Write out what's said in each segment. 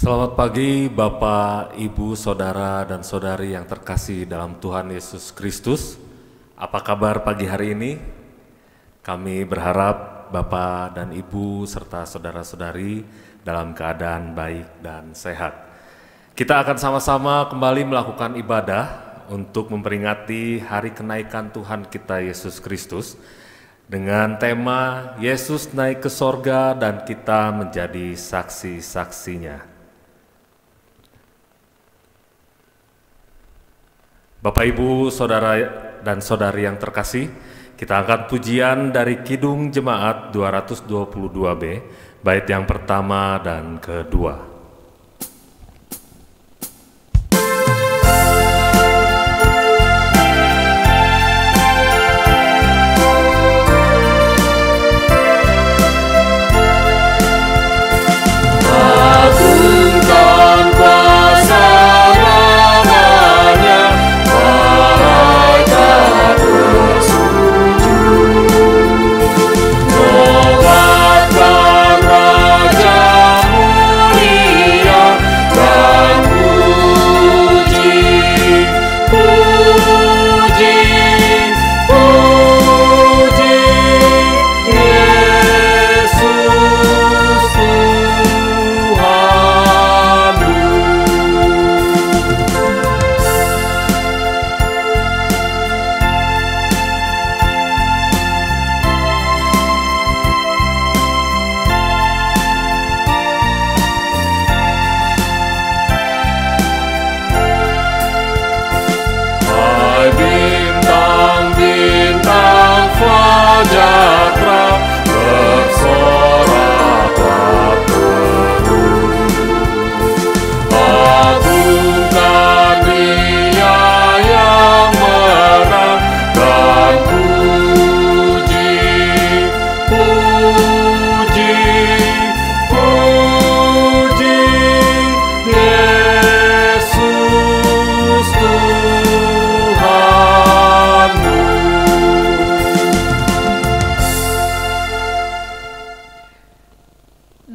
Selamat pagi Bapak, Ibu, Saudara, dan Saudari yang terkasih dalam Tuhan Yesus Kristus. Apa kabar pagi hari ini? Kami berharap Bapak dan Ibu serta saudara-saudari dalam keadaan baik dan sehat. Kita akan sama-sama kembali melakukan ibadah untuk memperingati hari kenaikan Tuhan kita Yesus Kristus dengan tema Yesus naik ke sorga dan kita menjadi saksi-saksinya. Bapak, Ibu, Saudara, dan Saudari yang terkasih, kita angkat pujian dari Kidung Jemaat 222B, bait yang pertama dan kedua.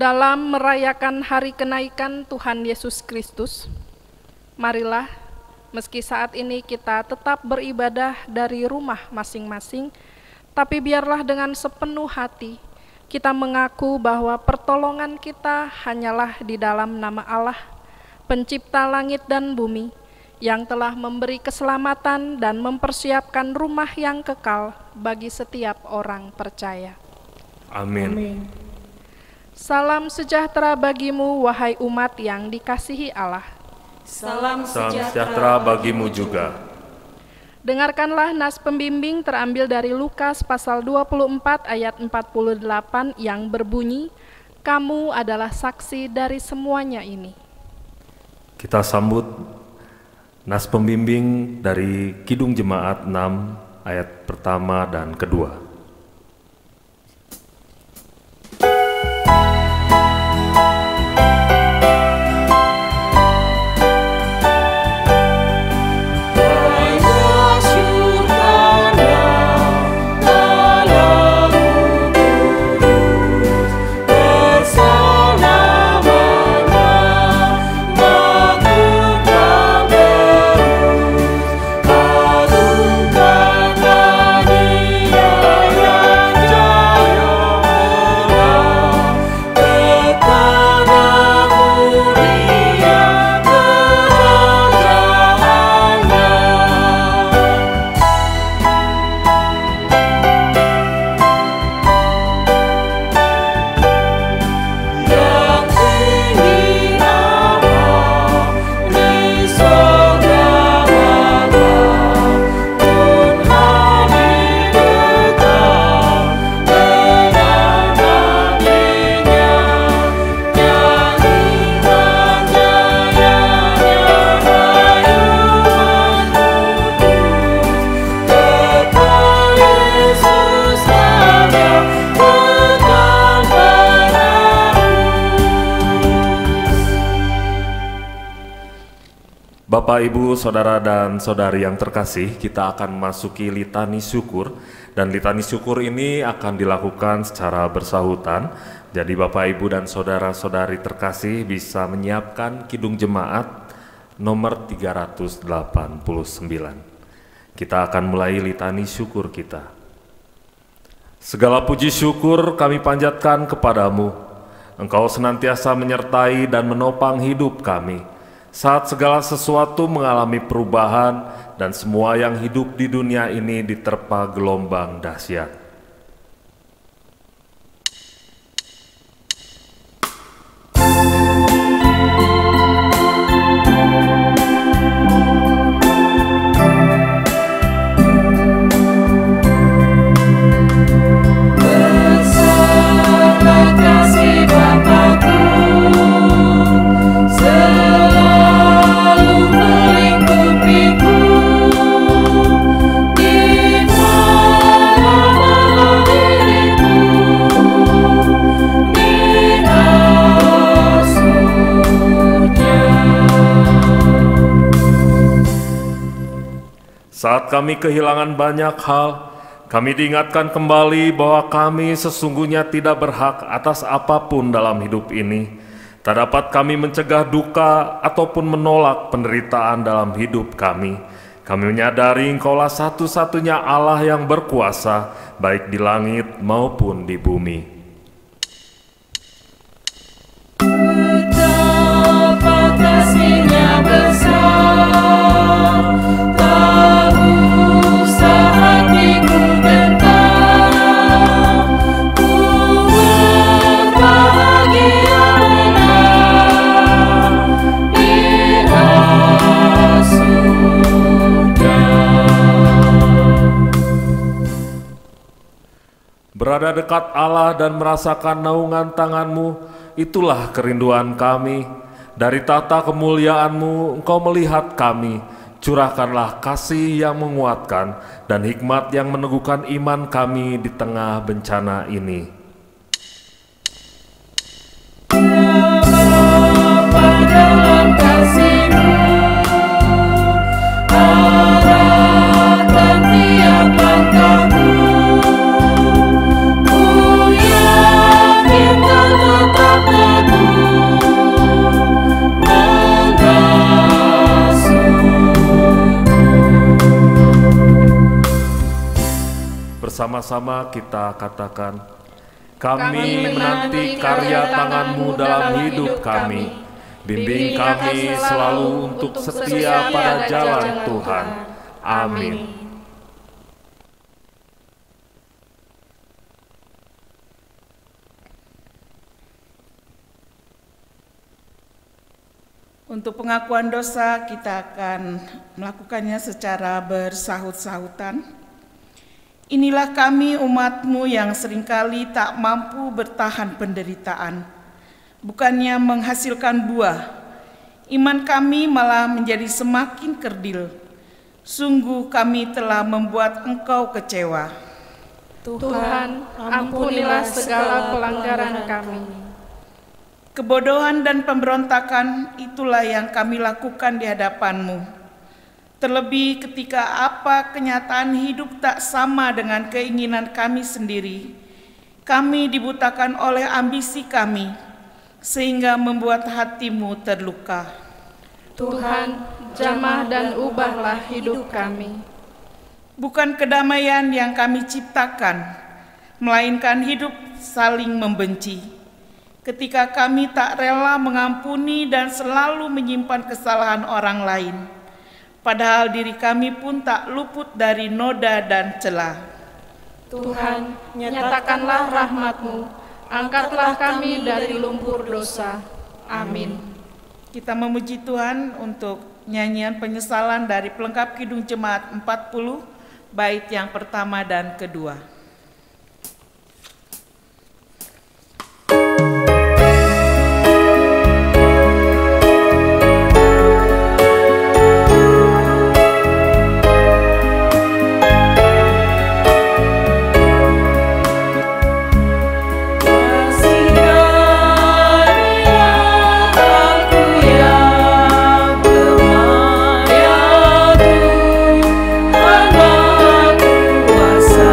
Dalam merayakan hari kenaikan Tuhan Yesus Kristus, marilah meski saat ini kita tetap beribadah dari rumah masing-masing, tapi biarlah dengan sepenuh hati kita mengaku bahwa pertolongan kita hanyalah di dalam nama Allah, pencipta langit dan bumi, yang telah memberi keselamatan dan mempersiapkan rumah yang kekal bagi setiap orang percaya. Amin. Amin. Salam sejahtera bagimu, wahai umat yang dikasihi Allah. Salam sejahtera bagimu juga. Dengarkanlah nas pembimbing terambil dari Lukas pasal 24 ayat 48 yang berbunyi, "Kamu adalah saksi dari semuanya ini." Kita sambut nas pembimbing dari Kidung Jemaat 6 ayat pertama dan kedua. Bapak, Ibu, Saudara, dan Saudari yang terkasih, kita akan memasuki litani syukur, dan litani syukur ini akan dilakukan secara bersahutan Jadi Bapak, Ibu, dan saudara-saudari terkasih bisa menyiapkan kidung jemaat nomor 389. Kita akan mulai litani syukur kita. Segala puji syukur kami panjatkan kepadamu. Engkau senantiasa menyertai dan menopang hidup kami saat segala sesuatu mengalami perubahan dan semua yang hidup di dunia ini diterpa gelombang dahsyat. Saat kami kehilangan banyak hal, kami diingatkan kembali bahwa kami sesungguhnya tidak berhak atas apapun dalam hidup ini. Tak dapat kami mencegah duka ataupun menolak penderitaan dalam hidup kami. Kami menyadari Engkaulah satu-satunya Allah yang berkuasa, baik di langit maupun di bumi. Betapa kasih-Nya besar, Berada dekat Allah dan merasakan naungan tangan-Mu, itulah kerinduan kami. Dari tata kemuliaan-Mu, Engkau melihat kami. Curahkanlah kasih yang menguatkan dan hikmat yang meneguhkan iman kami di tengah bencana ini. Bapa dalam kasih-Mu, arahkan tiap langkah-Mu. Bersama-sama kita katakan, kami menanti karya tangan-Mu dalam hidup kami. Bimbing kami selalu untuk setia pada jalan Tuhan. Amin. Untuk pengakuan dosa kita akan melakukannya secara bersahut-sahutan. Inilah kami umat-Mu yang seringkali tak mampu bertahan penderitaan, bukannya menghasilkan buah. Iman kami malah menjadi semakin kerdil. Sungguh kami telah membuat Engkau kecewa. Tuhan, ampunilah segala pelanggaran kami. Kebodohan dan pemberontakan itulah yang kami lakukan di hadapan-Mu. Terlebih ketika apa kenyataan hidup tak sama dengan keinginan kami sendiri, kami dibutakan oleh ambisi kami, sehingga membuat hati-Mu terluka. Tuhan, jamah dan ubahlah hidup kami. Bukan kedamaian yang kami ciptakan, melainkan hidup saling membenci. Ketika kami tak rela mengampuni dan selalu menyimpan kesalahan orang lain, padahal diri kami pun tak luput dari noda dan celah. Tuhan, nyatakanlah rahmat-Mu, angkatlah kami dari lumpur dosa. Amin. Kita memuji Tuhan untuk nyanyian penyesalan dari pelengkap Kidung Jemaat 40, bait yang pertama dan kedua. Kuasa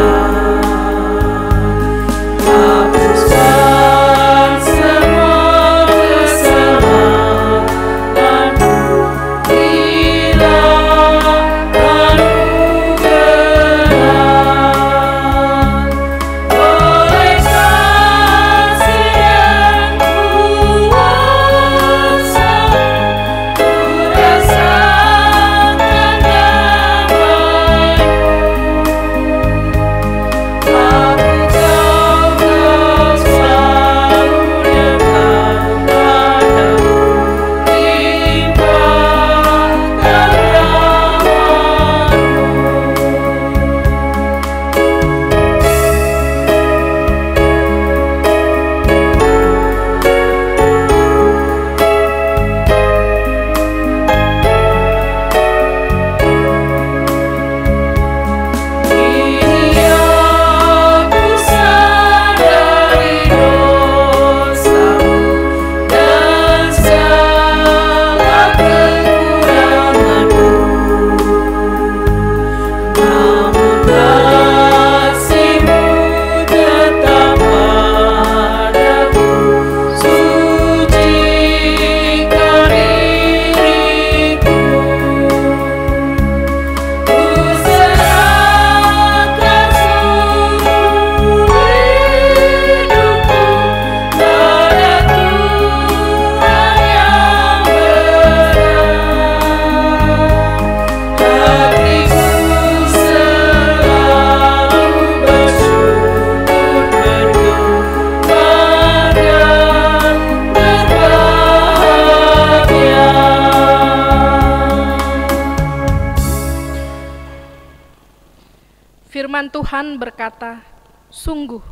Firman Tuhan berkata, "Sungguh,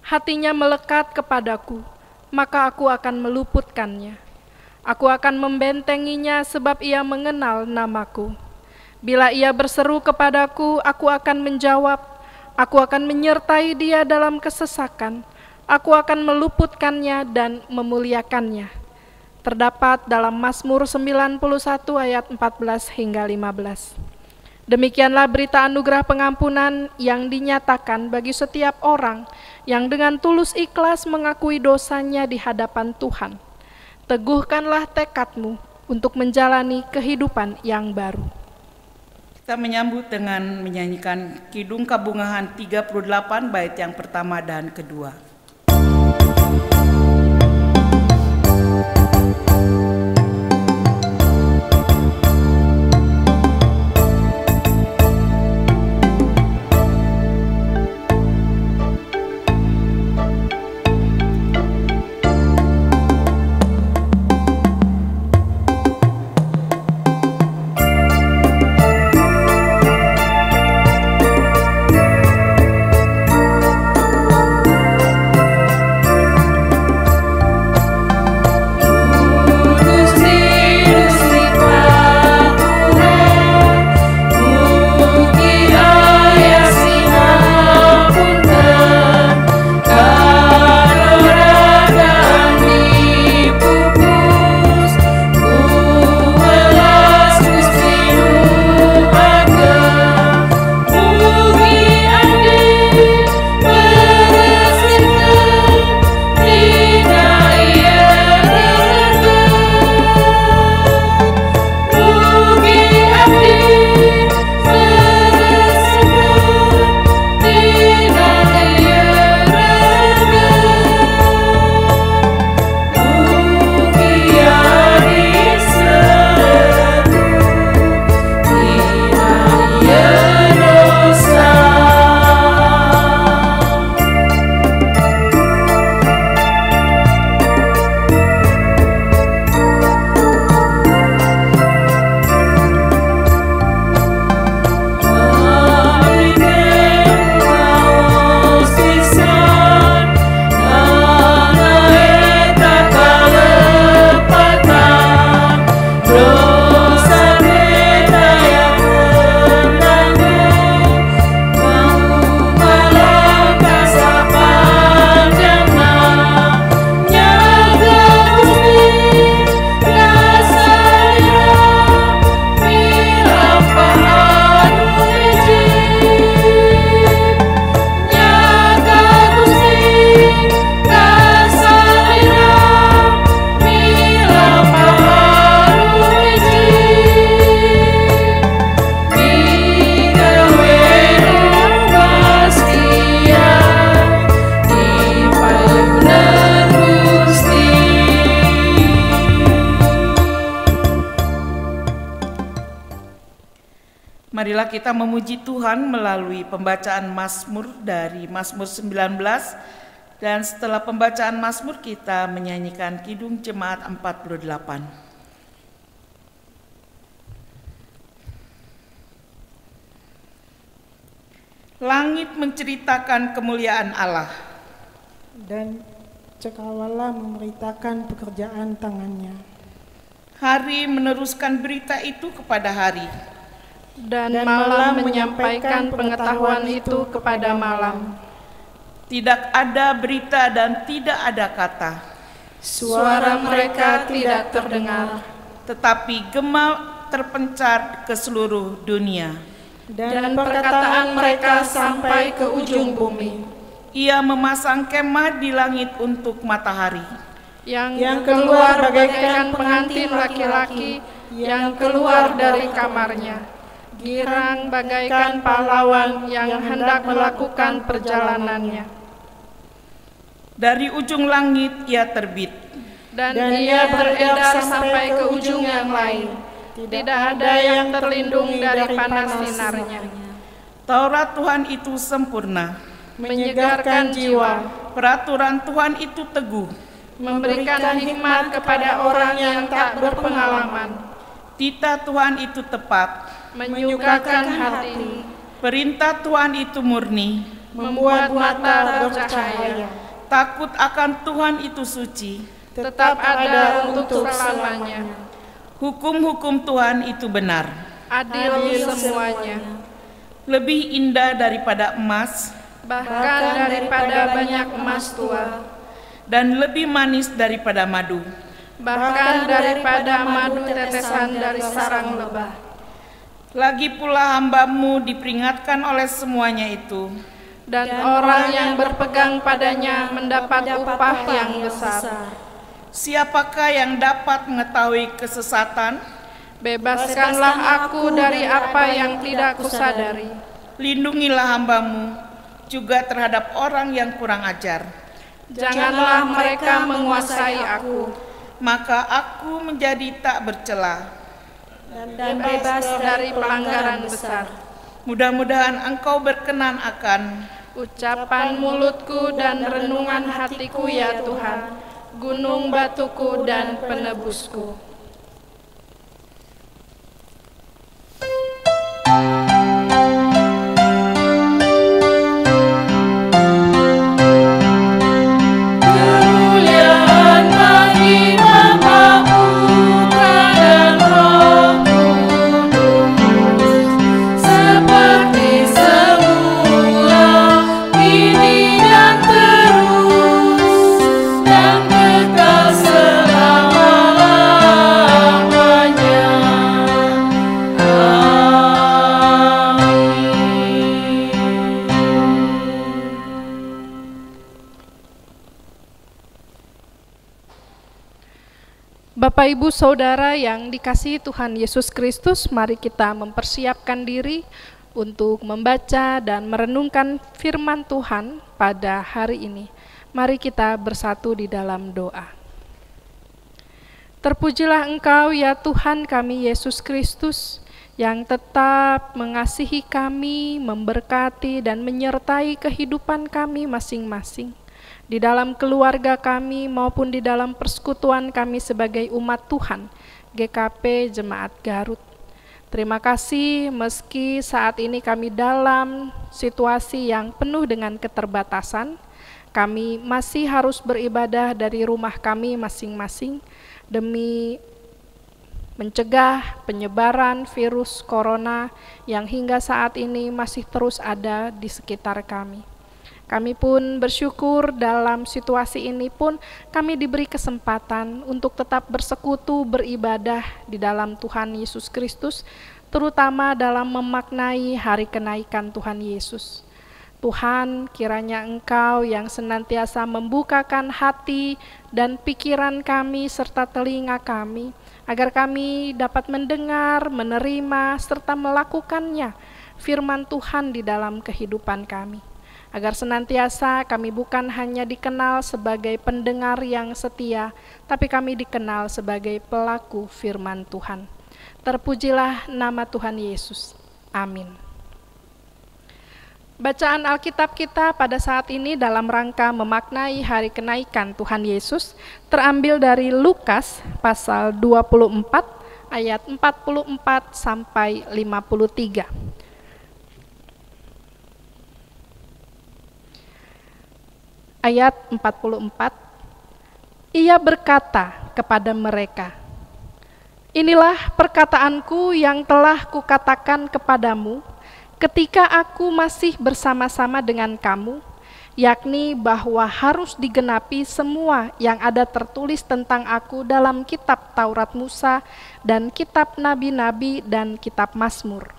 hatinya melekat kepadaku, maka aku akan meluputkannya. Aku akan membentenginya sebab ia mengenal namaku. Bila ia berseru kepadaku, aku akan menjawab. Aku akan menyertai dia dalam kesesakan. Aku akan meluputkannya dan memuliakannya." Terdapat dalam Mazmur 91 ayat 14 hingga 15. Demikianlah berita anugerah pengampunan yang dinyatakan bagi setiap orang yang dengan tulus ikhlas mengakui dosanya di hadapan Tuhan. Teguhkanlah tekadmu untuk menjalani kehidupan yang baru. Kita menyambut dengan menyanyikan Kidung Kabungahan 38 bait yang pertama dan kedua. Marilah kita memuji Tuhan melalui pembacaan Mazmur dari Mazmur 19, dan setelah pembacaan Mazmur kita menyanyikan Kidung Jemaat 48. Langit menceritakan kemuliaan Allah, dan cakrawala memberitakan pekerjaan tangannya. Hari meneruskan berita itu kepada hari, dan malam menyampaikan pengetahuan itu kepada malam. Tidak ada berita dan tidak ada kata. Suara mereka tidak terdengar, tetapi gema terpencar ke seluruh dunia. dan perkataan mereka sampai ke ujung bumi. Ia memasang kemah di langit untuk matahari, Yang keluar bagaikan pengantin laki-laki yang keluar dari kamarnya. Girang bagaikan pahlawan yang hendak melakukan perjalanannya. dari ujung langit ia terbit, Dan ia beredar sampai ke ujung yang lain. Tidak ada yang terlindung dari panas sinarnya. Taurat Tuhan itu sempurna, Menyegarkan jiwa, peraturan Tuhan itu teguh, memberikan hikmat kepada orang yang tak berpengalaman, titah Tuhan itu tepat, menyukakan hati, Perintah Tuhan itu murni, membuat mata bercahaya, takut akan Tuhan itu suci, tetap ada untuk selamanya. Hukum-hukum Tuhan itu benar, Adil semuanya, lebih indah daripada emas, bahkan daripada banyak emas tua, dan lebih manis daripada madu. bahkan daripada madu tetesan dari sarang lebah. Lagi pula hamba-Mu diperingatkan oleh semuanya itu, Dan orang yang berpegang padanya mendapat upah yang besar. siapakah yang dapat mengetahui kesesatan? Bebaskanlah aku dari apa yang tidak kusadari. Lindungilah hamba-Mu juga terhadap orang yang kurang ajar. Janganlah mereka menguasai aku, Maka aku menjadi tak bercela. dan bebas dari pelanggaran besar. Mudah-mudahan Engkau berkenan akan Ucapan mulutku dan renungan hatiku ya Tuhan, gunung batuku dan penebusku. Kemuliaan bagi Bapa, Putra dan Roh Kudus, seperti semula, kini dan terus, dan kekal selama-lamanya. Bapak, Ibu, Saudara yang dikasihi Tuhan Yesus Kristus, mari kita mempersiapkan diri untuk membaca dan merenungkan firman Tuhan pada hari ini. Mari kita bersatu di dalam doa. Terpujilah Engkau ya Tuhan kami Yesus Kristus, yang tetap mengasihi kami, memberkati dan menyertai kehidupan kami masing-masing, di dalam keluarga kami maupun di dalam persekutuan kami sebagai umat Tuhan, GKP Jemaat Garut. Terima kasih meski saat ini kami dalam situasi yang penuh dengan keterbatasan, kami masih harus beribadah dari rumah kami masing-masing demi mencegah penyebaran virus corona yang hingga saat ini masih terus ada di sekitar kami. Kami pun bersyukur dalam situasi ini pun kami diberi kesempatan untuk tetap bersekutu beribadah di dalam Tuhan Yesus Kristus, terutama dalam memaknai hari kenaikan Tuhan Yesus. Tuhan, kiranya Engkau yang senantiasa membukakan hati dan pikiran kami serta telinga kami, agar kami dapat mendengar, menerima, serta melakukannya firman Tuhan di dalam kehidupan kami. Agar senantiasa kami bukan hanya dikenal sebagai pendengar yang setia, tapi kami dikenal sebagai pelaku firman Tuhan. Terpujilah nama Tuhan Yesus. Amin. Bacaan Alkitab kita pada saat ini dalam rangka memaknai hari kenaikan Tuhan Yesus terambil dari Lukas pasal 24 ayat 44 sampai 53. Ayat 44, ia berkata kepada mereka, inilah perkataanku yang telah kukatakan kepadamu ketika aku masih bersama-sama dengan kamu, yakni bahwa harus digenapi semua yang ada tertulis tentang aku dalam kitab Taurat Musa dan kitab Nabi-Nabi dan kitab Mazmur.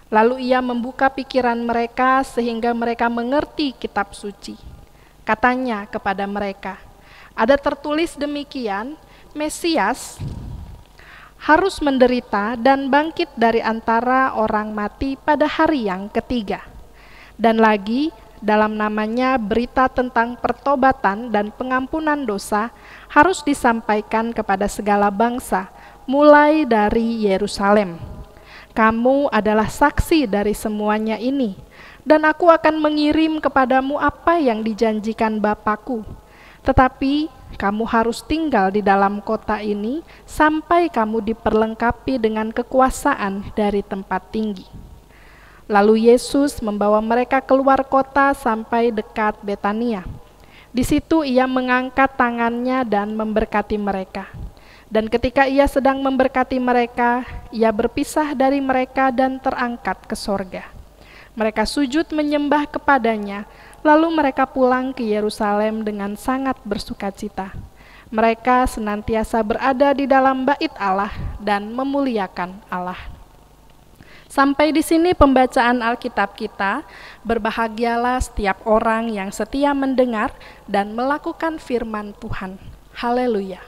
Lalu ia membuka pikiran mereka sehingga mereka mengerti kitab suci. Katanya kepada mereka, ada tertulis demikian, Mesias harus menderita dan bangkit dari antara orang mati pada hari yang ketiga. Dan lagi, dalam namanya berita tentang pertobatan dan pengampunan dosa harus disampaikan kepada segala bangsa, mulai dari Yerusalem. Kamu adalah saksi dari semuanya ini. Dan aku akan mengirim kepadamu apa yang dijanjikan Bapakku. Tetapi kamu harus tinggal di dalam kota ini sampai kamu diperlengkapi dengan kekuasaan dari tempat tinggi. Lalu Yesus membawa mereka keluar kota sampai dekat Betania. Di situ ia mengangkat tangannya dan memberkati mereka. Dan ketika ia sedang memberkati mereka, ia berpisah dari mereka dan terangkat ke sorga. Mereka sujud menyembah kepadanya, lalu mereka pulang ke Yerusalem dengan sangat bersukacita. Mereka senantiasa berada di dalam bait Allah dan memuliakan Allah. Sampai di sini pembacaan Alkitab kita. Berbahagialah setiap orang yang setia mendengar dan melakukan firman Tuhan. Haleluya.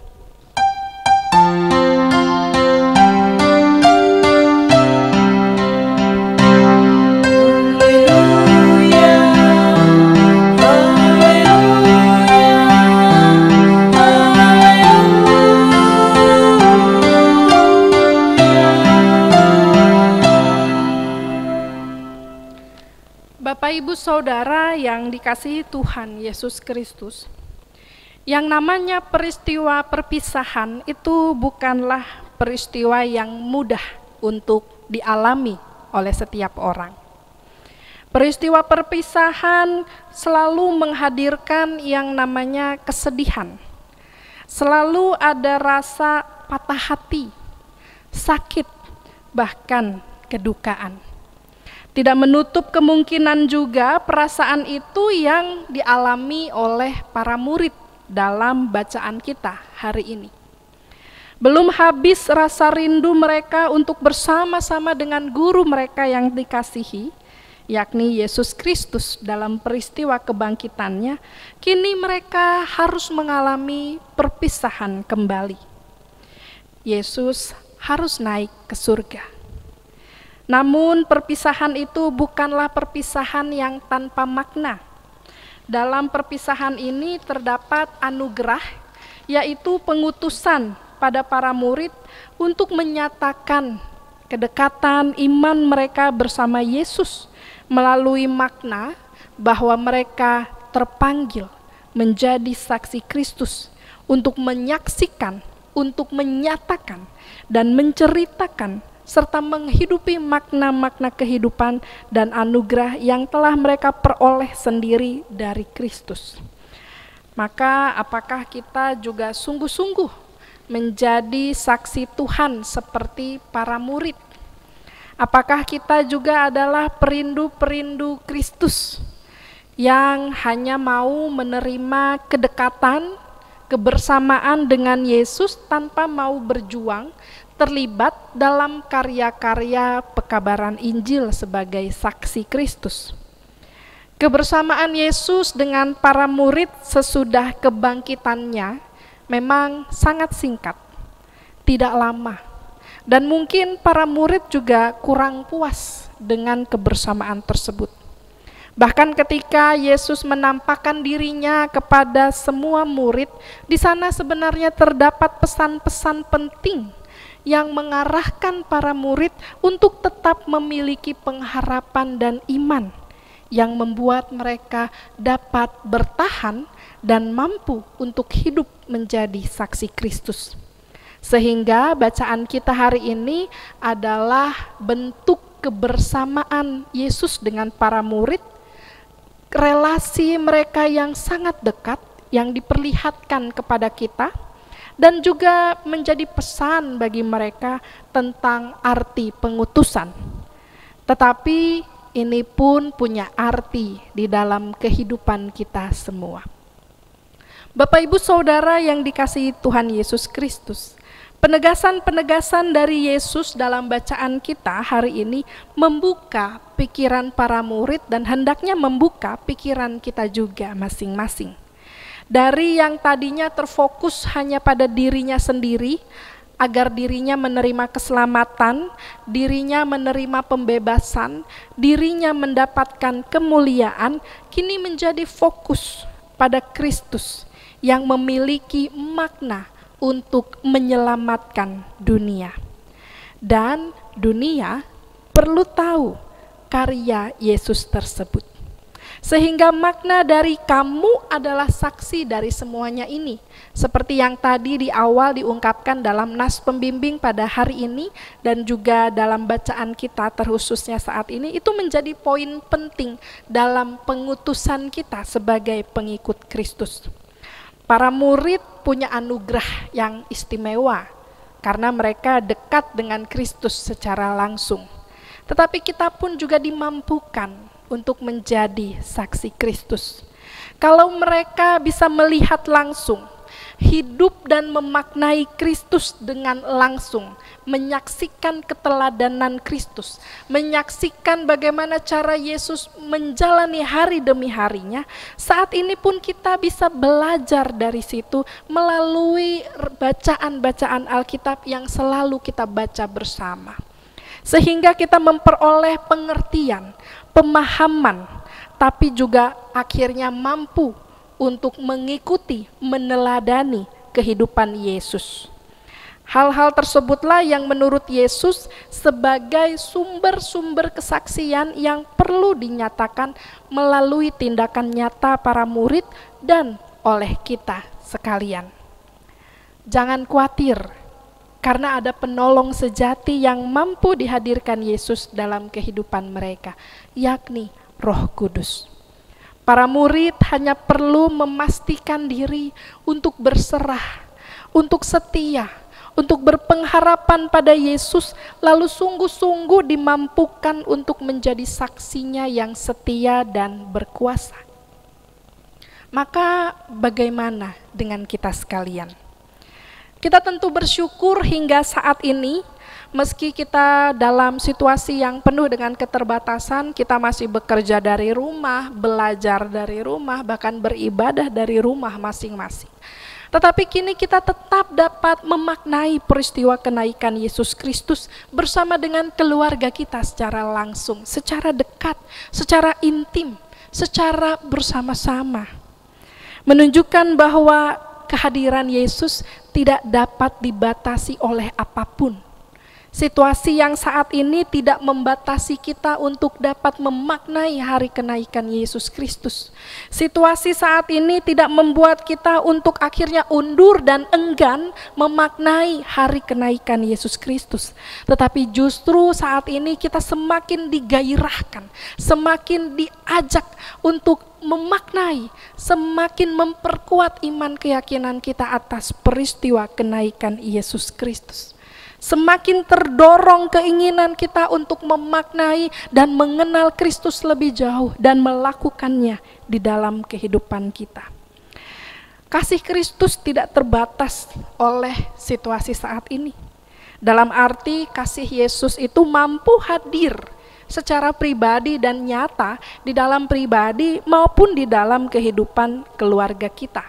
Bapak, Ibu, Saudara yang dikasihi Tuhan Yesus Kristus, yang namanya peristiwa perpisahan itu bukanlah peristiwa yang mudah untuk dialami oleh setiap orang. Peristiwa perpisahan selalu menghadirkan yang namanya kesedihan. Selalu ada rasa patah hati, sakit, bahkan kedukaan. Tidak menutup kemungkinan juga perasaan itu yang dialami oleh para murid dalam bacaan kita hari ini. Belum habis rasa rindu mereka untuk bersama-sama dengan guru mereka yang dikasihi, yakni Yesus Kristus dalam peristiwa kebangkitannya, kini mereka harus mengalami perpisahan kembali. Yesus harus naik ke surga. Namun perpisahan itu bukanlah perpisahan yang tanpa makna. Dalam perpisahan ini terdapat anugerah, yaitu pengutusan pada para murid untuk menyatakan kedekatan iman mereka bersama Yesus melalui makna bahwa mereka terpanggil menjadi saksi Kristus untuk menyaksikan, untuk menyatakan dan menceritakan serta menghidupi makna-makna kehidupan dan anugerah yang telah mereka peroleh sendiri dari Kristus. Maka apakah kita juga sungguh-sungguh menjadi saksi Tuhan seperti para murid? Apakah kita juga adalah perindu-perindu Kristus yang hanya mau menerima kedekatan, kebersamaan dengan Yesus tanpa mau berjuang, terlibat dalam karya-karya pekabaran Injil sebagai saksi Kristus? Kebersamaan Yesus dengan para murid sesudah kebangkitannya memang sangat singkat, tidak lama, dan mungkin para murid juga kurang puas dengan kebersamaan tersebut. Bahkan ketika Yesus menampakkan dirinya kepada semua murid, di sana sebenarnya terdapat pesan-pesan penting yang mengarahkan para murid untuk tetap memiliki pengharapan dan iman yang membuat mereka dapat bertahan dan mampu untuk hidup menjadi saksi Kristus. Sehingga bacaan kita hari ini adalah bentuk kebersamaan Yesus dengan para murid, relasi mereka yang sangat dekat yang diperlihatkan kepada kita, dan juga menjadi pesan bagi mereka tentang arti pengutusan. Tetapi ini pun punya arti di dalam kehidupan kita semua. Bapak, Ibu, Saudara yang dikasihi Tuhan Yesus Kristus, penegasan-penegasan dari Yesus dalam bacaan kita hari ini membuka pikiran para murid dan hendaknya membuka pikiran kita juga masing-masing. Dari yang tadinya terfokus hanya pada dirinya sendiri, agar dirinya menerima keselamatan, dirinya menerima pembebasan, dirinya mendapatkan kemuliaan, kini menjadi fokus pada Kristus yang memiliki makna untuk menyelamatkan dunia. Dan dunia perlu tahu karya Yesus tersebut. Sehingga makna dari kamu adalah saksi dari semuanya ini. Seperti yang tadi di awal diungkapkan dalam nas pembimbing pada hari ini dan juga dalam bacaan kita terkhususnya saat ini, itu menjadi poin penting dalam pengutusan kita sebagai pengikut Kristus. Para murid punya anugerah yang istimewa karena mereka dekat dengan Kristus secara langsung. Tetapi kita pun juga dimampukan untuk menjadi saksi Kristus. Kalau mereka bisa melihat langsung, hidup dan memaknai Kristus dengan langsung, menyaksikan keteladanan Kristus, menyaksikan bagaimana cara Yesus menjalani hari demi harinya, saat ini pun kita bisa belajar dari situ melalui bacaan-bacaan Alkitab yang selalu kita baca bersama. Sehingga kita memperoleh pengertian, pemahaman, tapi juga akhirnya mampu untuk mengikuti, meneladani kehidupan Yesus. Hal-hal tersebutlah yang menurut Yesus sebagai sumber-sumber kesaksian yang perlu dinyatakan melalui tindakan nyata para murid dan oleh kita sekalian. Jangan khawatir, karena ada penolong sejati yang mampu dihadirkan Yesus dalam kehidupan mereka, yakni Roh Kudus. Para murid hanya perlu memastikan diri untuk berserah, untuk setia, untuk berpengharapan pada Yesus, lalu sungguh-sungguh dimampukan untuk menjadi saksinya yang setia dan berkuasa. Maka bagaimana dengan kita sekalian? Kita tentu bersyukur hingga saat ini, meski kita dalam situasi yang penuh dengan keterbatasan, kita masih bekerja dari rumah, belajar dari rumah, bahkan beribadah dari rumah masing-masing. Tetapi kini kita tetap dapat memaknai peristiwa kenaikan Yesus Kristus bersama dengan keluarga kita secara langsung, secara dekat, secara intim, secara bersama-sama. Menunjukkan bahwa kehadiran Yesus tidak dapat dibatasi oleh apapun. Situasi yang saat ini tidak membatasi kita untuk dapat memaknai hari kenaikan Yesus Kristus. Situasi saat ini tidak membuat kita untuk akhirnya undur dan enggan memaknai hari kenaikan Yesus Kristus. Tetapi justru saat ini kita semakin digairahkan, semakin diajak untuk memaknai, semakin memperkuat iman keyakinan kita atas peristiwa kenaikan Yesus Kristus. Semakin terdorong keinginan kita untuk memaknai dan mengenal Kristus lebih jauh dan melakukannya di dalam kehidupan kita. Kasih Kristus tidak terbatas oleh situasi saat ini. Dalam arti kasih Yesus itu mampu hadir secara pribadi dan nyata di dalam pribadi maupun di dalam kehidupan keluarga kita.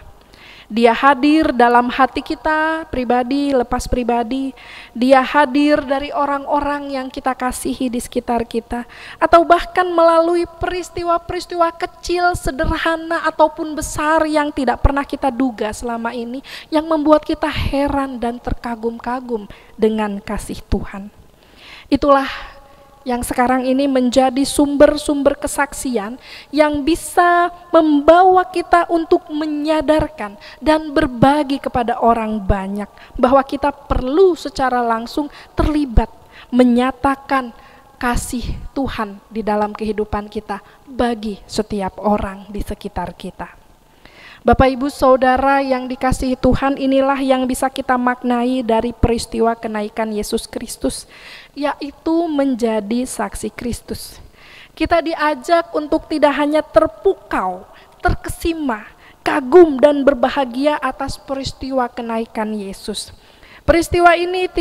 Dia hadir dalam hati kita pribadi, lepas pribadi. Dia hadir dari orang-orang yang kita kasihi di sekitar kita. Atau bahkan melalui peristiwa-peristiwa kecil, sederhana ataupun besar yang tidak pernah kita duga selama ini, yang membuat kita heran dan terkagum-kagum dengan kasih Tuhan. Itulah yang sekarang ini menjadi sumber-sumber kesaksian yang bisa membawa kita untuk menyadarkan dan berbagi kepada orang banyak bahwa kita perlu secara langsung terlibat menyatakan kasih Tuhan di dalam kehidupan kita bagi setiap orang di sekitar kita. Bapak Ibu Saudara yang dikasihi Tuhan, inilah yang bisa kita maknai dari peristiwa kenaikan Yesus Kristus, yaitu menjadi saksi Kristus. Kita diajak untuk tidak hanya terpukau, terkesima, kagum dan berbahagia atas peristiwa kenaikan Yesus. Peristiwa ini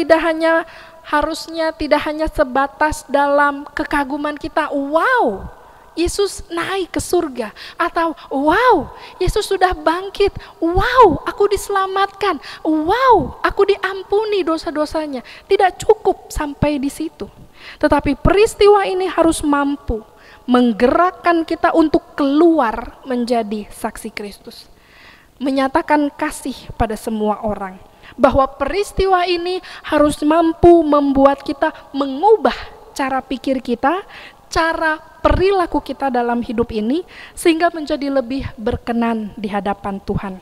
harusnya tidak hanya sebatas dalam kekaguman kita, wow, Yesus naik ke surga, atau wow, Yesus sudah bangkit, wow, aku diselamatkan, wow, aku diampuni dosa-dosanya. Tidak cukup sampai di situ. Tetapi peristiwa ini harus mampu menggerakkan kita untuk keluar menjadi saksi Kristus. Menyatakan kasih pada semua orang. Bahwa peristiwa ini harus mampu membuat kita mengubah cara pikir kita, cara perilaku kita dalam hidup ini sehingga menjadi lebih berkenan di hadapan Tuhan.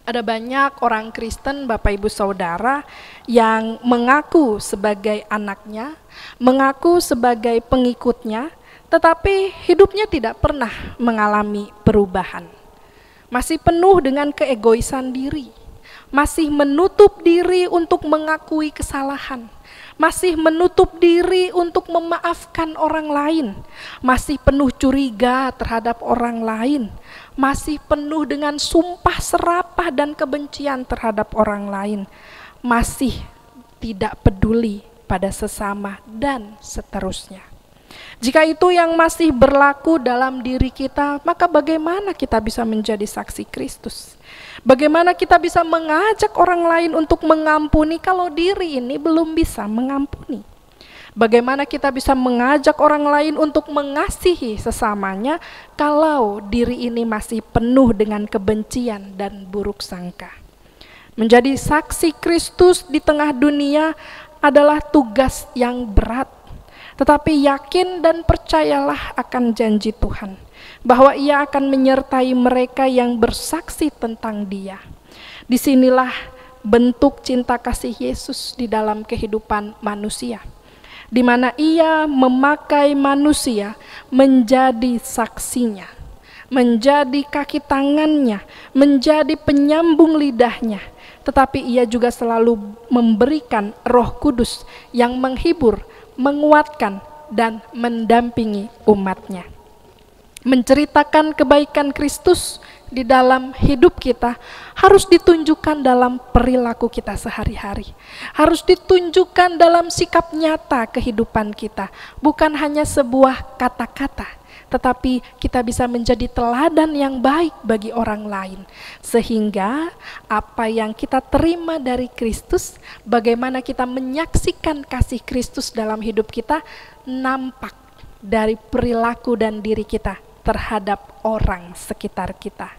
Ada banyak orang Kristen, Bapak Ibu Saudara, yang mengaku sebagai anaknya, mengaku sebagai pengikutnya, tetapi hidupnya tidak pernah mengalami perubahan. Masih penuh dengan keegoisan diri, masih menutup diri untuk mengakui kesalahan, masih menutup diri untuk memaafkan orang lain, masih penuh curiga terhadap orang lain, masih penuh dengan sumpah serapah dan kebencian terhadap orang lain, masih tidak peduli pada sesama, dan seterusnya. Jika itu yang masih berlaku dalam diri kita, maka bagaimana kita bisa menjadi saksi Kristus? Bagaimana kita bisa mengajak orang lain untuk mengampuni kalau diri ini belum bisa mengampuni? Bagaimana kita bisa mengajak orang lain untuk mengasihi sesamanya kalau diri ini masih penuh dengan kebencian dan buruk sangka? Menjadi saksi Kristus di tengah dunia adalah tugas yang berat. Tetapi yakin dan percayalah akan janji Tuhan, bahwa Ia akan menyertai mereka yang bersaksi tentang Dia. Disinilah bentuk cinta kasih Yesus di dalam kehidupan manusia, di mana Ia memakai manusia menjadi saksinya, menjadi kaki tangannya, menjadi penyambung lidahnya. Tetapi Ia juga selalu memberikan Roh Kudus yang menghibur, menguatkan, dan mendampingi umatnya. Menceritakan kebaikan Kristus di dalam hidup kita harus ditunjukkan dalam perilaku kita sehari-hari, harus ditunjukkan dalam sikap nyata kehidupan kita, bukan hanya sebuah kata-kata, tetapi kita bisa menjadi teladan yang baik bagi orang lain. Sehingga apa yang kita terima dari Kristus, bagaimana kita menyaksikan kasih Kristus dalam hidup kita, nampak dari perilaku dan diri kita terhadap orang sekitar kita.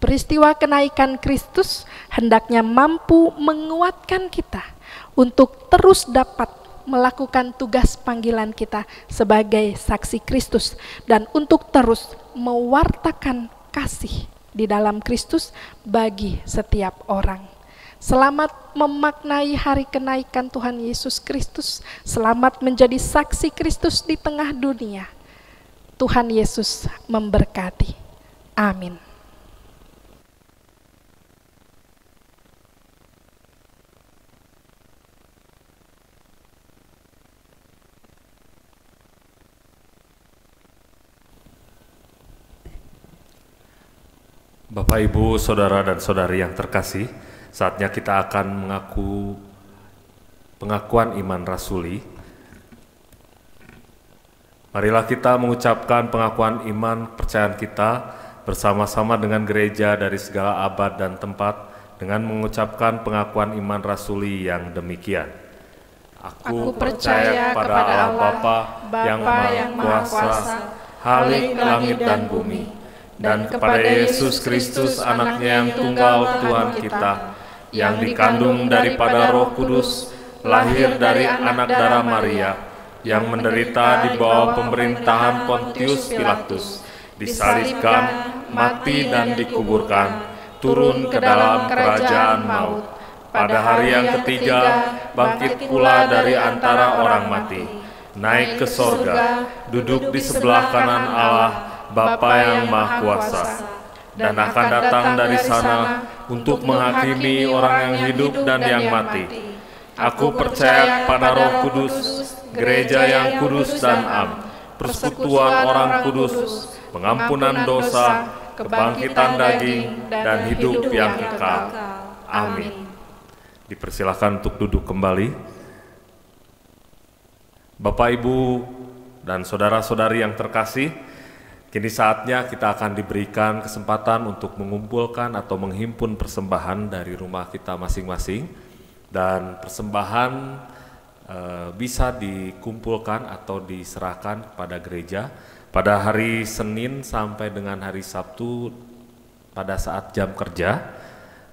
Peristiwa kenaikan Kristus hendaknya mampu menguatkan kita untuk terus dapat melakukan tugas panggilan kita sebagai saksi Kristus dan untuk terus mewartakan kasih di dalam Kristus bagi setiap orang. Selamat memaknai hari kenaikan Tuhan Yesus Kristus. Selamat menjadi saksi Kristus di tengah dunia. Tuhan Yesus memberkati. Amin. Bapak, Ibu, Saudara, dan Saudari yang terkasih, saatnya kita akan mengaku pengakuan iman rasuli. Marilah kita mengucapkan pengakuan iman percayaan kita bersama-sama dengan gereja dari segala abad dan tempat dengan mengucapkan pengakuan iman rasuli yang demikian. Aku percaya pada Allah Bapa yang Maha Kuasa, Halik langit dan bumi, dan kepada Yesus Kristus anaknya yang tunggal Tuhan kita, yang dikandung daripada Roh Kudus, lahir dari anak darah Maria, yang menderita di bawah pemerintahan Pontius Pilatus, disalibkan, mati dan dikuburkan, turun ke dalam kerajaan maut. Pada hari yang ketiga, bangkit pula dari antara orang mati, naik ke sorga, duduk di sebelah kanan Allah, Bapa yang Maha Kuasa, dan akan datang dari sana untuk menghakimi orang yang hidup dan yang mati. Aku percaya pada Roh Kudus, gereja yang kudus dan am, persekutuan orang kudus, pengampunan dosa, kebangkitan daging, dan hidup yang kekal. Amin. Dipersilakan untuk duduk kembali. Bapak, Ibu, dan saudara-saudari yang terkasih, kini saatnya kita akan diberikan kesempatan untuk mengumpulkan atau menghimpun persembahan dari rumah kita masing-masing. Dan persembahan bisa dikumpulkan atau diserahkan kepada gereja pada hari Senin sampai dengan hari Sabtu pada saat jam kerja.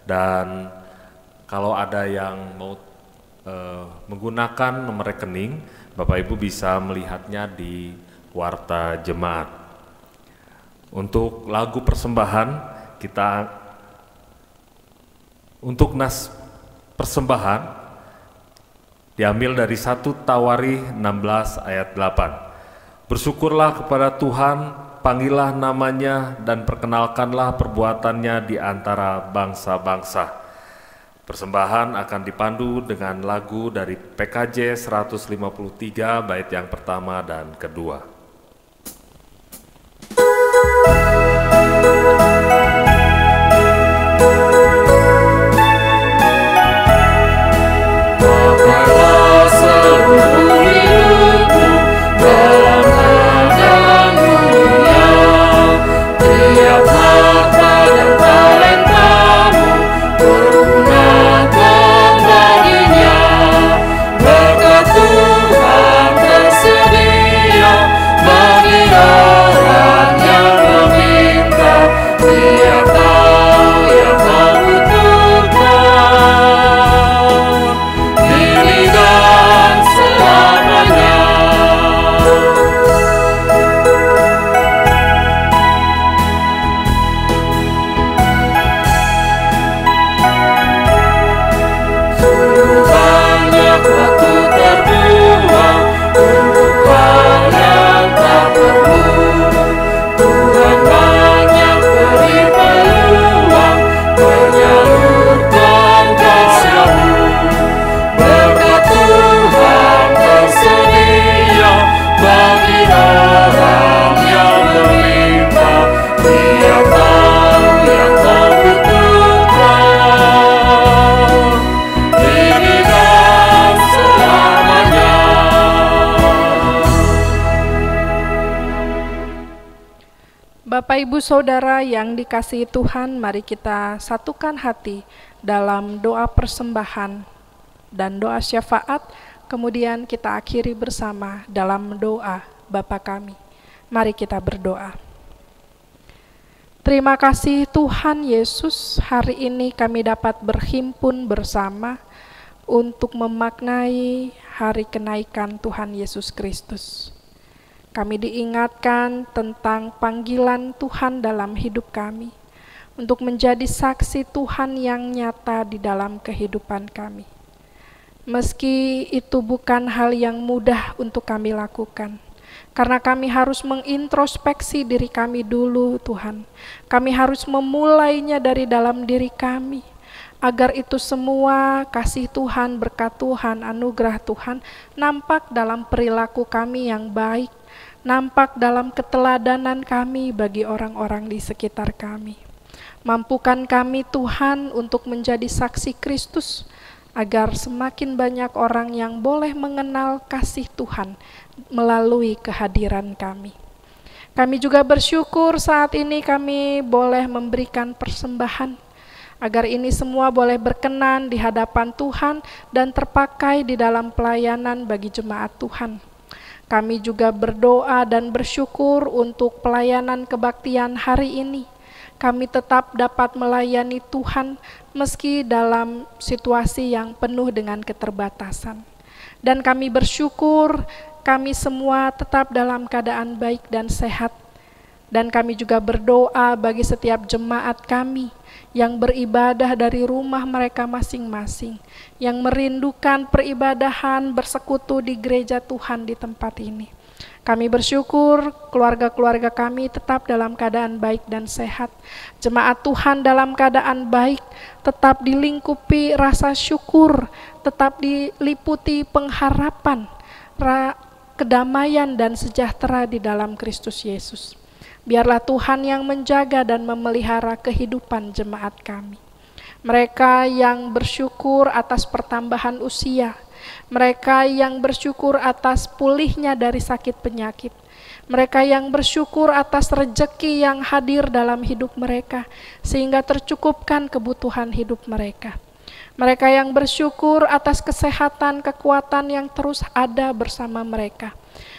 Dan kalau ada yang mau menggunakan nomor rekening, Bapak Ibu bisa melihatnya di Warta Jemaat. Untuk lagu persembahan untuk nas persembahan diambil dari 1 Tawari 16 ayat 8. Bersyukurlah kepada Tuhan, panggillah namanya dan perkenalkanlah perbuatannya di antara bangsa-bangsa. Persembahan akan dipandu dengan lagu dari PKJ 153 bait yang pertama dan kedua. Bapak, Ibu, Saudara yang dikasihi Tuhan, mari kita satukan hati dalam doa persembahan dan doa syafaat, kemudian kita akhiri bersama dalam doa Bapa kami. Mari kita berdoa. Terima kasih Tuhan Yesus, hari ini kami dapat berhimpun bersama untuk memaknai hari kenaikan Tuhan Yesus Kristus. Kami diingatkan tentang panggilan Tuhan dalam hidup kami, untuk menjadi saksi Tuhan yang nyata di dalam kehidupan kami. Meski itu bukan hal yang mudah untuk kami lakukan, karena kami harus mengintrospeksi diri kami dulu Tuhan. Kami harus memulainya dari dalam diri kami, agar itu semua kasih Tuhan, berkat Tuhan, anugerah Tuhan nampak dalam perilaku kami yang baik, nampak dalam keteladanan kami bagi orang-orang di sekitar kami. Mampukan kami Tuhan untuk menjadi saksi Kristus, agar semakin banyak orang yang boleh mengenal kasih Tuhan melalui kehadiran kami. Kami juga bersyukur saat ini kami boleh memberikan persembahan, agar ini semua boleh berkenan di hadapan Tuhan dan terpakai di dalam pelayanan bagi jemaat Tuhan. Kami juga berdoa dan bersyukur untuk pelayanan kebaktian hari ini. Kami tetap dapat melayani Tuhan meski dalam situasi yang penuh dengan keterbatasan. Dan kami bersyukur kami semua tetap dalam keadaan baik dan sehat. Dan kami juga berdoa bagi setiap jemaat kami yang beribadah dari rumah mereka masing-masing, yang merindukan peribadahan bersekutu di gereja Tuhan di tempat ini. Kami bersyukur keluarga-keluarga kami tetap dalam keadaan baik dan sehat. Jemaat Tuhan dalam keadaan baik, tetap dilingkupi rasa syukur, tetap diliputi pengharapan, kedamaian dan sejahtera di dalam Kristus Yesus. Biarlah Tuhan yang menjaga dan memelihara kehidupan jemaat kami. Mereka yang bersyukur atas pertambahan usia, mereka yang bersyukur atas pulihnya dari sakit penyakit, mereka yang bersyukur atas rejeki yang hadir dalam hidup mereka, sehingga tercukupkan kebutuhan hidup mereka. Mereka yang bersyukur atas kesehatan, kekuatan yang terus ada bersama mereka.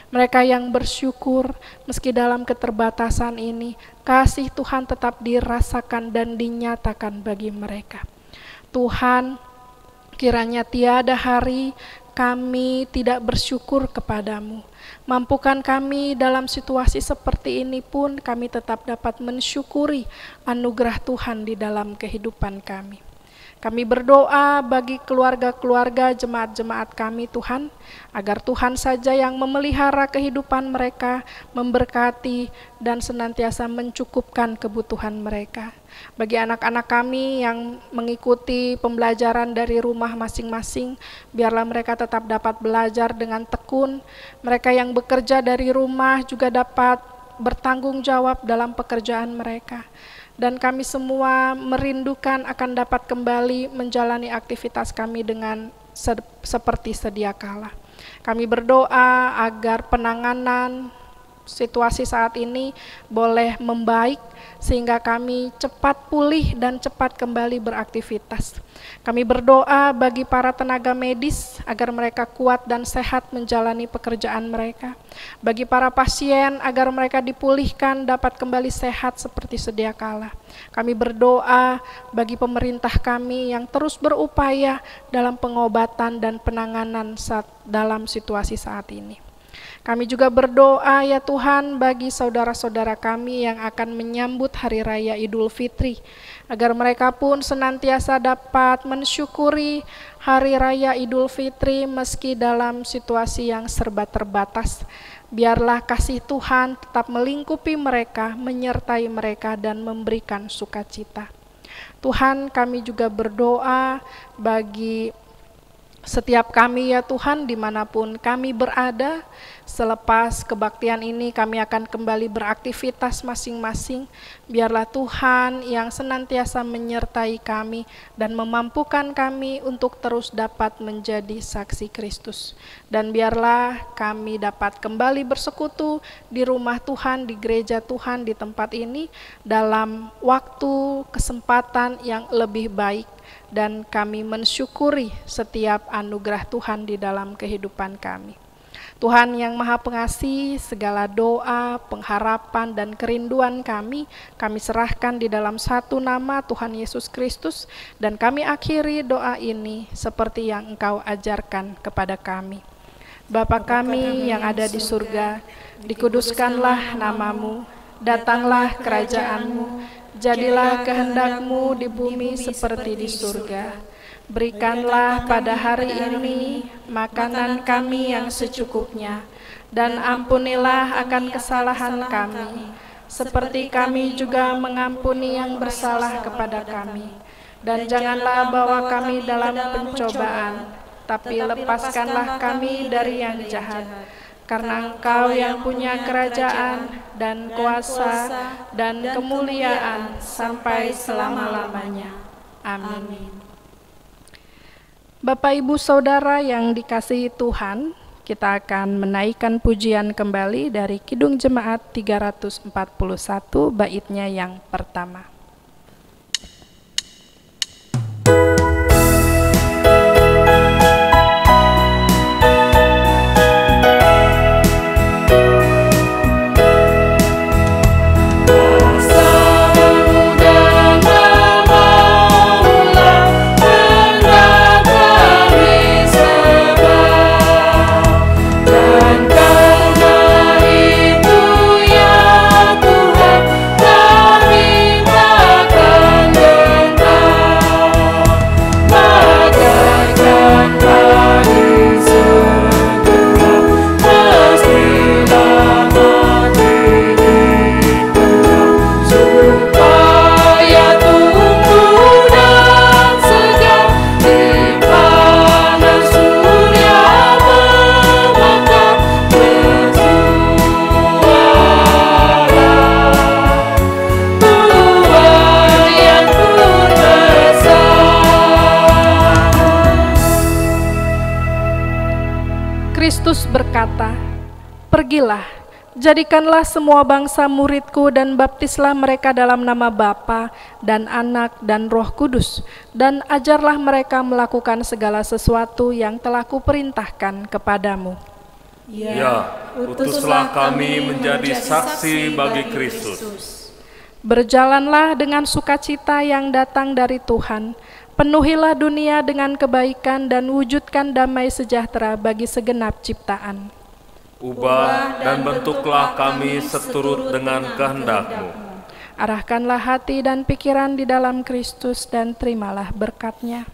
Mereka yang bersyukur meski dalam keterbatasan ini, kasih Tuhan tetap dirasakan dan dinyatakan bagi mereka. Tuhan, kiranya tiada hari kami tidak bersyukur kepadamu. Mampukan kami dalam situasi seperti ini pun kami tetap dapat mensyukuri anugerah Tuhan di dalam kehidupan kami. Kami berdoa bagi keluarga-keluarga jemaat-jemaat kami Tuhan, agar Tuhan saja yang memelihara kehidupan mereka, memberkati dan senantiasa mencukupkan kebutuhan mereka. Bagi anak-anak kami yang mengikuti pembelajaran dari rumah masing-masing, biarlah mereka tetap dapat belajar dengan tekun. Mereka yang bekerja dari rumah juga dapat bertanggung jawab dalam pekerjaan mereka. Dan kami semua merindukan akan dapat kembali menjalani aktivitas kami dengan seperti sedia kala. Kami berdoa agar penanganan situasi saat ini boleh membaik sehingga kami cepat pulih dan cepat kembali beraktivitas. Kami berdoa bagi para tenaga medis agar mereka kuat dan sehat menjalani pekerjaan mereka. Bagi para pasien agar mereka dipulihkan dapat kembali sehat seperti sedia kala. Kami berdoa bagi pemerintah kami yang terus berupaya dalam pengobatan dan penanganan dalam situasi saat ini. Kami juga berdoa ya Tuhan bagi saudara-saudara kami yang akan menyambut Hari Raya Idul Fitri, agar mereka pun senantiasa dapat mensyukuri Hari Raya Idul Fitri meski dalam situasi yang serba terbatas. Biarlah kasih Tuhan tetap melingkupi mereka, menyertai mereka dan memberikan sukacita. Tuhan, kami juga berdoa bagi setiap kami ya Tuhan dimanapun kami berada. Selepas kebaktian ini kami akan kembali beraktivitas masing-masing. Biarlah Tuhan yang senantiasa menyertai kami dan memampukan kami untuk terus dapat menjadi saksi Kristus. Dan biarlah kami dapat kembali bersekutu di rumah Tuhan, di gereja Tuhan, di tempat ini dalam waktu kesempatan yang lebih baik. Dan kami mensyukuri setiap anugerah Tuhan di dalam kehidupan kami. Tuhan yang Maha Pengasih, segala doa, pengharapan, dan kerinduan kami serahkan di dalam satu nama Tuhan Yesus Kristus, dan kami akhiri doa ini seperti yang Engkau ajarkan kepada kami. Bapa kami yang ada di surga, dikuduskanlah namamu, datanglah kerajaan-Mu, jadilah kehendak-Mu di bumi seperti di surga. Berikanlah pada hari ini makanan kami yang secukupnya, dan ampunilah akan kesalahan kami, seperti kami juga mengampuni yang bersalah kepada kami. Dan janganlah bawa kami dalam pencobaan, tapi lepaskanlah kami dari yang jahat. Karena Engkau yang punya kerajaan dan kuasa dan kemuliaan sampai selama-lamanya. Amin. Bapak Ibu Saudara yang dikasihi Tuhan, kita akan menaikkan pujian kembali dari Kidung Jemaat 341 baitnya yang pertama. Kristus berkata, "Pergilah, jadikanlah semua bangsa muridku dan baptislah mereka dalam nama Bapa dan Anak dan Roh Kudus, dan ajarlah mereka melakukan segala sesuatu yang telah kuperintahkan kepadamu." Ya, utuslah kami menjadi saksi bagi Kristus. Berjalanlah dengan sukacita yang datang dari Tuhan, Penuhilah dunia dengan kebaikan dan wujudkan damai sejahtera bagi segenap ciptaan. Ubah dan bentuklah kami seturut dengan kehendak-Mu. Arahkanlah hati dan pikiran di dalam Kristus dan terimalah berkat-Nya.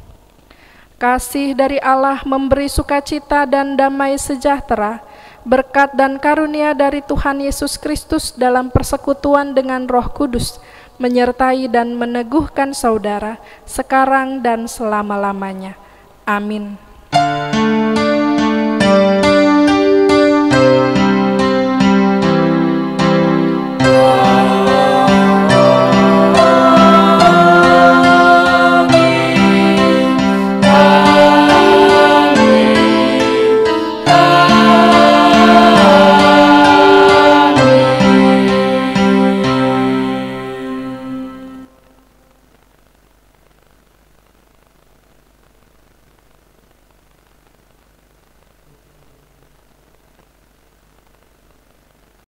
Kasih dari Allah memberi sukacita dan damai sejahtera, berkat dan karunia dari Tuhan Yesus Kristus dalam persekutuan dengan Roh Kudus, menyertai dan meneguhkan saudara sekarang dan selama-lamanya. Amin.